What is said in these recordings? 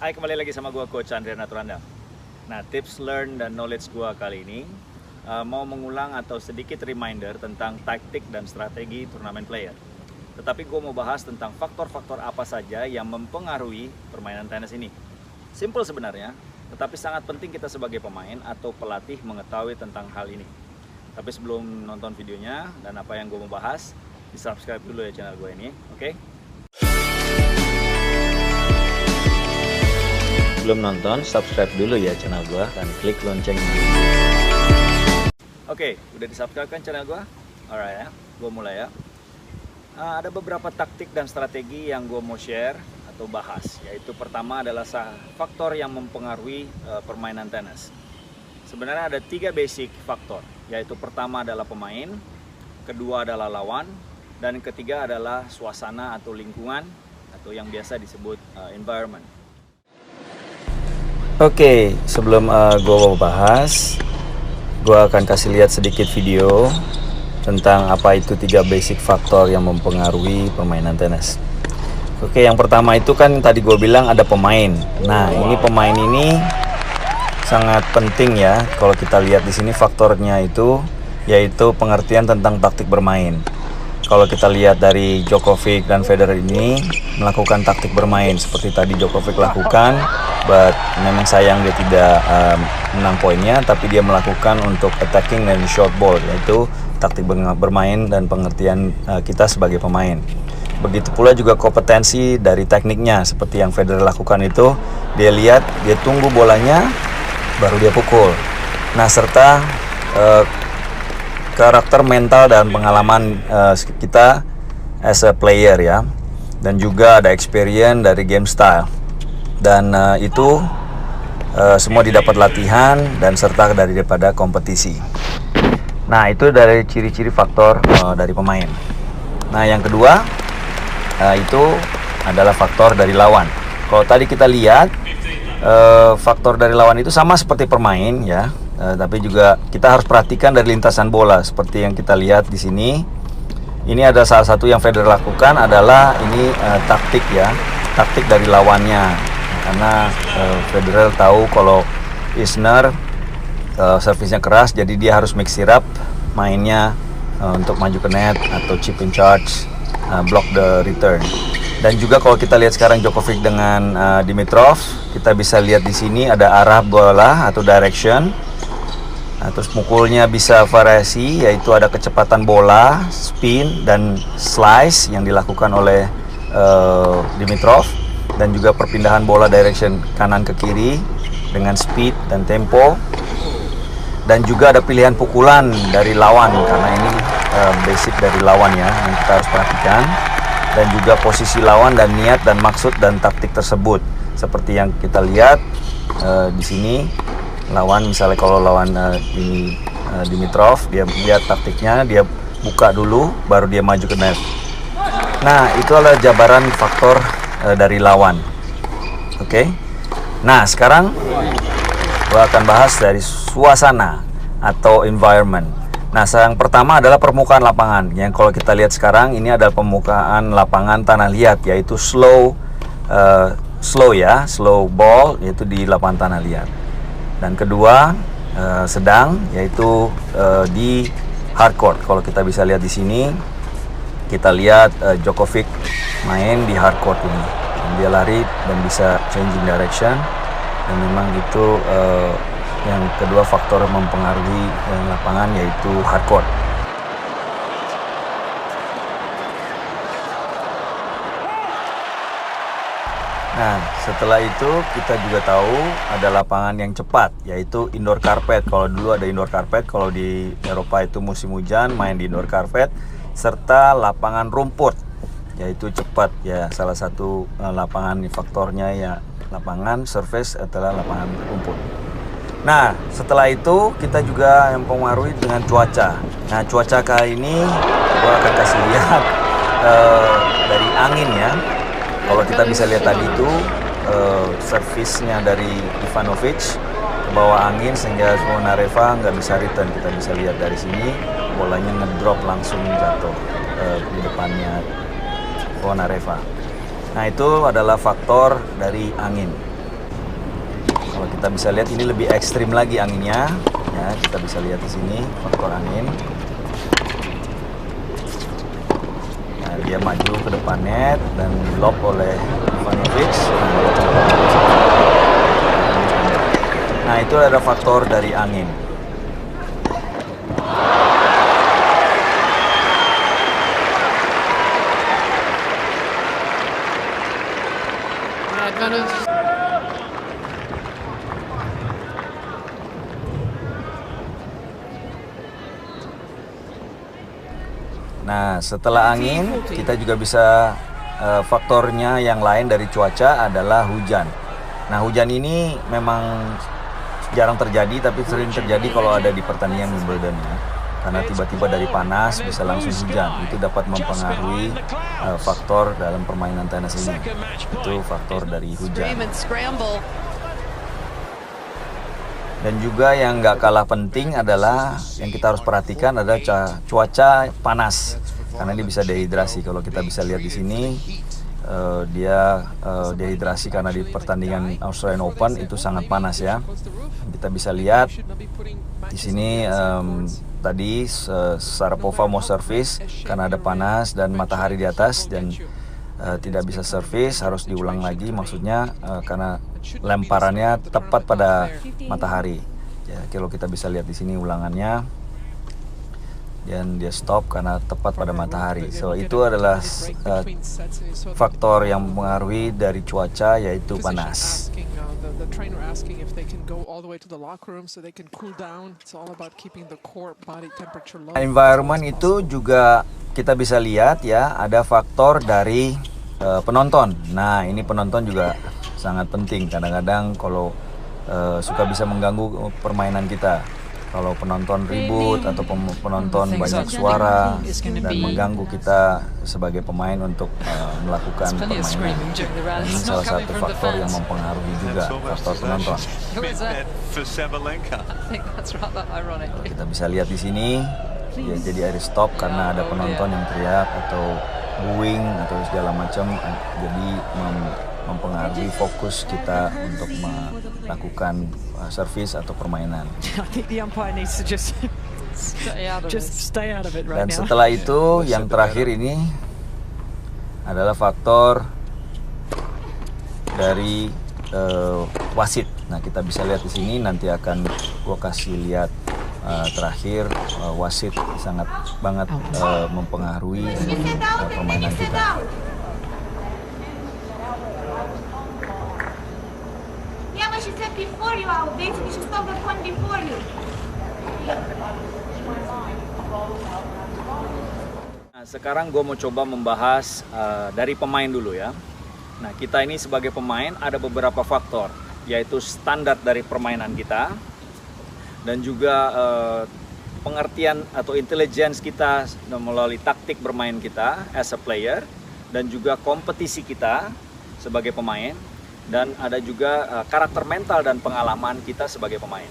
Hai, kembali lagi sama gua Coach Andrea Naturanda. Nah, tips learn dan knowledge gua kali ini mau mengulang atau sedikit reminder tentang taktik dan strategi turnamen player. Tetapi gua mau bahas tentang faktor-faktor apa saja yang mempengaruhi permainan tenis ini. Simple sebenarnya, tetapi sangat penting kita sebagai pemain atau pelatih mengetahui tentang hal ini. Tapi sebelum nonton videonya dan apa yang gua mau bahas, di subscribe dulu ya channel gua ini, oke? Belum nonton, subscribe dulu ya channel gua dan klik loncengnya. Oke, udah di-subscribe kan channel gua? Alright ya, gua mulai ya. Ada beberapa taktik dan strategi yang gua mau share atau bahas, yaitu pertama adalah faktor yang mempengaruhi permainan tenis. Sebenarnya ada 3 basic faktor, yaitu pertama adalah pemain, kedua adalah lawan, dan ketiga adalah suasana atau lingkungan atau yang biasa disebut environment. Oke, sebelum gue mau bahas, gue akan kasih lihat sedikit video tentang apa itu 3 basic faktor yang mempengaruhi permainan tenis. Oke, yang pertama itu kan tadi gue bilang ada pemain. Nah, ini pemain ini sangat penting ya. Kalau kita lihat di sini faktornya itu yaitu pengertian tentang taktik bermain. Kalau kita lihat dari Djokovic dan Federer ini melakukan taktik bermain seperti tadi Djokovic lakukan, but memang sayang dia tidak menang poinnya, tapi dia melakukan untuk attacking dan short ball, yaitu taktik bermain dan pengertian kita sebagai pemain. Begitu pula juga kompetensi dari tekniknya, seperti yang Federer lakukan itu, dia lihat, dia tunggu bolanya, baru dia pukul. Nah, serta karakter mental dan pengalaman kita as a player ya, dan juga ada experience dari game style, dan itu semua didapat latihan dan serta daripada kompetisi. Nah, itu dari ciri-ciri faktor dari pemain. Nah, yang kedua itu adalah faktor dari lawan. Kalau tadi kita lihat faktor dari lawan itu sama seperti permain ya. Tapi juga kita harus perhatikan dari lintasan bola seperti yang kita lihat di sini. Ini ada salah satu yang Federer lakukan adalah ini taktik ya, taktik dari lawannya. Karena Federer tahu kalau Isner servisnya keras, jadi dia harus mix it up mainnya untuk maju ke net atau chip in charge, block the return. Dan juga kalau kita lihat sekarang Djokovic dengan Dimitrov, kita bisa lihat di sini ada arah bola atau direction. Nah, terus mukulnya bisa variasi, yaitu ada kecepatan bola, spin, dan slice yang dilakukan oleh Dimitrov, dan juga perpindahan bola direction kanan ke kiri dengan speed dan tempo, dan juga ada pilihan pukulan dari lawan karena ini basic dari lawan ya yang kita harus perhatikan, dan juga posisi lawan dan niat dan maksud dan taktik tersebut seperti yang kita lihat di sini. Lawan misalnya kalau lawan ini Dimitrov, dia lihat taktiknya, dia buka dulu baru dia maju ke net. Nah, itu adalah jabaran faktor dari lawan. Oke. Nah, sekarang gua akan bahas dari suasana atau environment. Nah, yang pertama adalah permukaan lapangan. Yang kalau kita lihat sekarang ini adalah permukaan lapangan tanah liat, yaitu slow ball, yaitu di lapangan tanah liat. Dan kedua sedang, yaitu di hard court. Kalau kita bisa lihat di sini, kita lihat Djokovic main di hard court ini. Dan dia lari dan bisa changing direction. Dan memang itu yang kedua faktor mempengaruhi lapangan, yaitu hard court. Nah, setelah itu kita juga tahu ada lapangan yang cepat, yaitu indoor carpet. Kalau dulu ada indoor carpet, kalau di Eropa itu musim hujan main di indoor carpet, serta lapangan rumput, yaitu cepat ya. Salah satu lapangan faktornya ya lapangan surface adalah lapangan rumput. Nah, setelah itu kita juga yang mempengaruhi dengan cuaca. Nah, cuaca kali ini gua akan kasih lihat dari angin ya. Kalau kita bisa lihat tadi itu servisnya dari Ivanovic ke bawah angin sehingga Zvonareva nggak bisa return. Kita bisa lihat dari sini bolanya ngedrop langsung jatuh di depannya Zvonareva. Nah, itu adalah faktor dari angin. Kalau kita bisa lihat ini lebih ekstrim lagi anginnya, ya kita bisa lihat di sini faktor angin. Nah, dia maju ke depan net dan lob oleh Ivanovic. Nah, itu ada faktor dari angin. Nah, setelah angin, kita juga bisa faktornya yang lain dari cuaca adalah hujan. Nah, hujan ini memang jarang terjadi, tapi sering terjadi kalau ada di pertandingan Wimbledon ya. Karena tiba-tiba dari panas bisa langsung hujan. Itu dapat mempengaruhi faktor dalam permainan tenis ini. Itu faktor dari hujan. Dan juga yang nggak kalah penting adalah yang kita harus perhatikan adalah cuaca panas, karena ini bisa dehidrasi. Kalau kita bisa lihat di sini, dia dehidrasi karena di pertandingan Australian Open itu sangat panas ya. Kita bisa lihat di sini tadi Sharapova mau servis karena ada panas dan matahari di atas dan tidak bisa servis, harus diulang lagi. Maksudnya karena lemparannya tepat pada matahari. Ya, kalau kita bisa lihat di sini ulangannya, dan dia stop karena tepat pada matahari. So itu adalah faktor yang mempengaruhi dari cuaca, yaitu panas. Environment itu juga kita bisa lihat ya, ada faktor dari penonton. Nah, ini penonton juga sangat penting. Kadang-kadang kalau suka bisa mengganggu permainan kita. Kalau penonton ribut atau penonton banyak suara dan mengganggu kita sebagai pemain untuk melakukan permainan. Ini salah satu faktor yang mempengaruhi juga, faktor penonton. Kalau kita bisa lihat di sini, ya jadi air stop karena ada penonton yang teriak atau booing atau segala macam, jadi mempengaruhi fokus kita untuk melakukan servis atau permainan. Dan setelah itu yang terakhir ini adalah faktor dari wasit. Nah, kita bisa lihat di sini, nanti akan gua kasih lihat terakhir wasit sangat banget mempengaruhi permainan kita. Nah, sekarang gue mau coba membahas dari pemain dulu ya. Nah, kita ini sebagai pemain ada beberapa faktor, yaitu standar dari permainan kita dan juga pengertian atau intelligence kita melalui taktik bermain kita as a player, dan juga kompetisi kita sebagai pemain, dan ada juga karakter mental dan pengalaman kita sebagai pemain,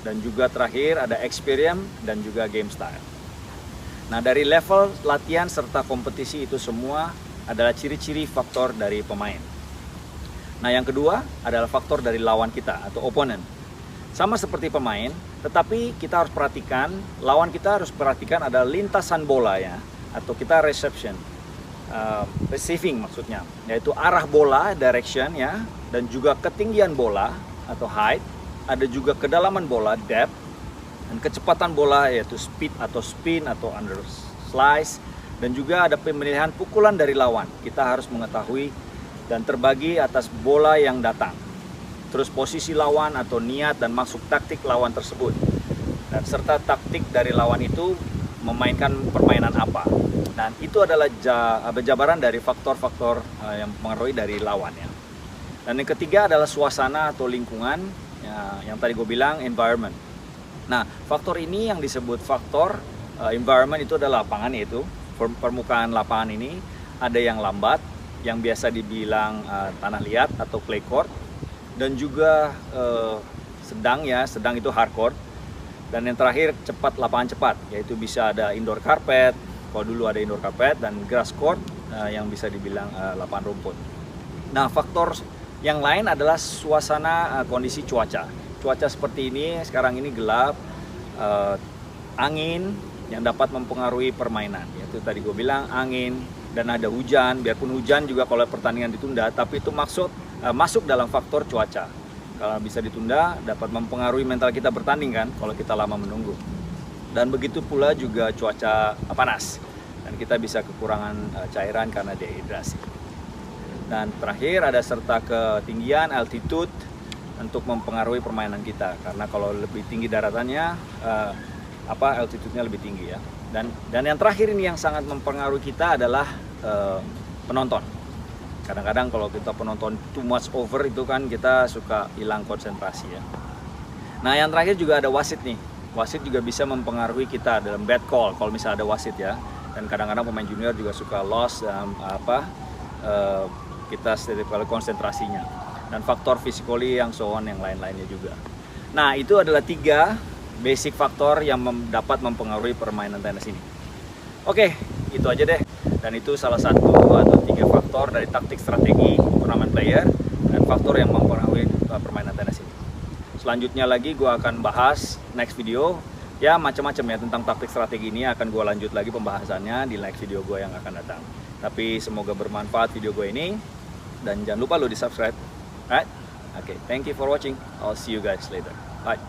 dan juga terakhir ada experience dan juga game style. Nah, dari level latihan serta kompetisi itu semua adalah ciri-ciri faktor dari pemain. Nah, yang kedua adalah faktor dari lawan kita atau opponent. Sama seperti pemain, tetapi kita harus perhatikan, lawan kita harus perhatikan ada lintasan bola ya, atau kita reception, receiving maksudnya, yaitu arah bola, direction ya, dan juga ketinggian bola atau height, ada juga kedalaman bola, depth, dan kecepatan bola yaitu speed atau spin atau under slice, dan juga ada pemilihan pukulan dari lawan. Kita harus mengetahui dan terbagi atas bola yang datang, terus posisi lawan atau niat dan maksud taktik lawan tersebut, dan serta taktik dari lawan itu memainkan permainan apa. Dan itu adalah jabaran dari faktor-faktor yang mempengaruhi dari lawan ya. Dan yang ketiga adalah suasana atau lingkungan ya, yang tadi gue bilang environment. Nah, faktor ini yang disebut faktor environment itu adalah lapangan, yaitu permukaan lapangan ini ada yang lambat, yang biasa dibilang tanah liat atau clay court, dan juga sedang ya, sedang itu hard court, dan yang terakhir cepat, lapangan cepat, yaitu bisa ada indoor carpet, kalau dulu ada indoor carpet, dan grass court yang bisa dibilang lapangan rumput. Nah, faktor Yang lain adalah suasana kondisi cuaca. Cuaca seperti ini, sekarang ini gelap, angin yang dapat mempengaruhi permainan. Itu tadi gue bilang angin dan ada hujan. Biarpun hujan juga kalau pertandingan ditunda, tapi itu masuk dalam faktor cuaca. Kalau bisa ditunda, dapat mempengaruhi mental kita bertanding kan, kalau kita lama menunggu. Dan begitu pula juga cuaca panas, dan kita bisa kekurangan cairan karena dehidrasi. Dan terakhir ada serta ketinggian, altitude, untuk mempengaruhi permainan kita. Karena kalau lebih tinggi daratannya, altitude-nya lebih tinggi ya. Dan yang terakhir ini yang sangat mempengaruhi kita adalah penonton. Kadang-kadang kalau kita penonton too much over itu kan kita suka hilang konsentrasi ya. Nah yang terakhir juga ada wasit nih. Wasit juga bisa mempengaruhi kita dalam bad call kalau misalnya ada wasit ya. Dan kadang-kadang pemain junior juga suka loss kita setiap kali konsentrasinya. Dan faktor physically yang so on yang lain-lainnya juga. Nah itu adalah 3 basic faktor yang dapat mempengaruhi permainan tenis ini. Oke, itu aja deh. Dan itu salah satu atau 3 faktor dari taktik strategi turnamen player dan faktor yang mempengaruhi permainan tenis ini. Selanjutnya lagi gue akan bahas next video ya macam-macam ya tentang taktik strategi ini akan gue lanjut lagi pembahasannya di next video gue yang akan datang. Tapi semoga bermanfaat video gue ini dan jangan lupa lo di subscribe. Alright? Okay, thank you for watching. I'll see you guys later. Bye.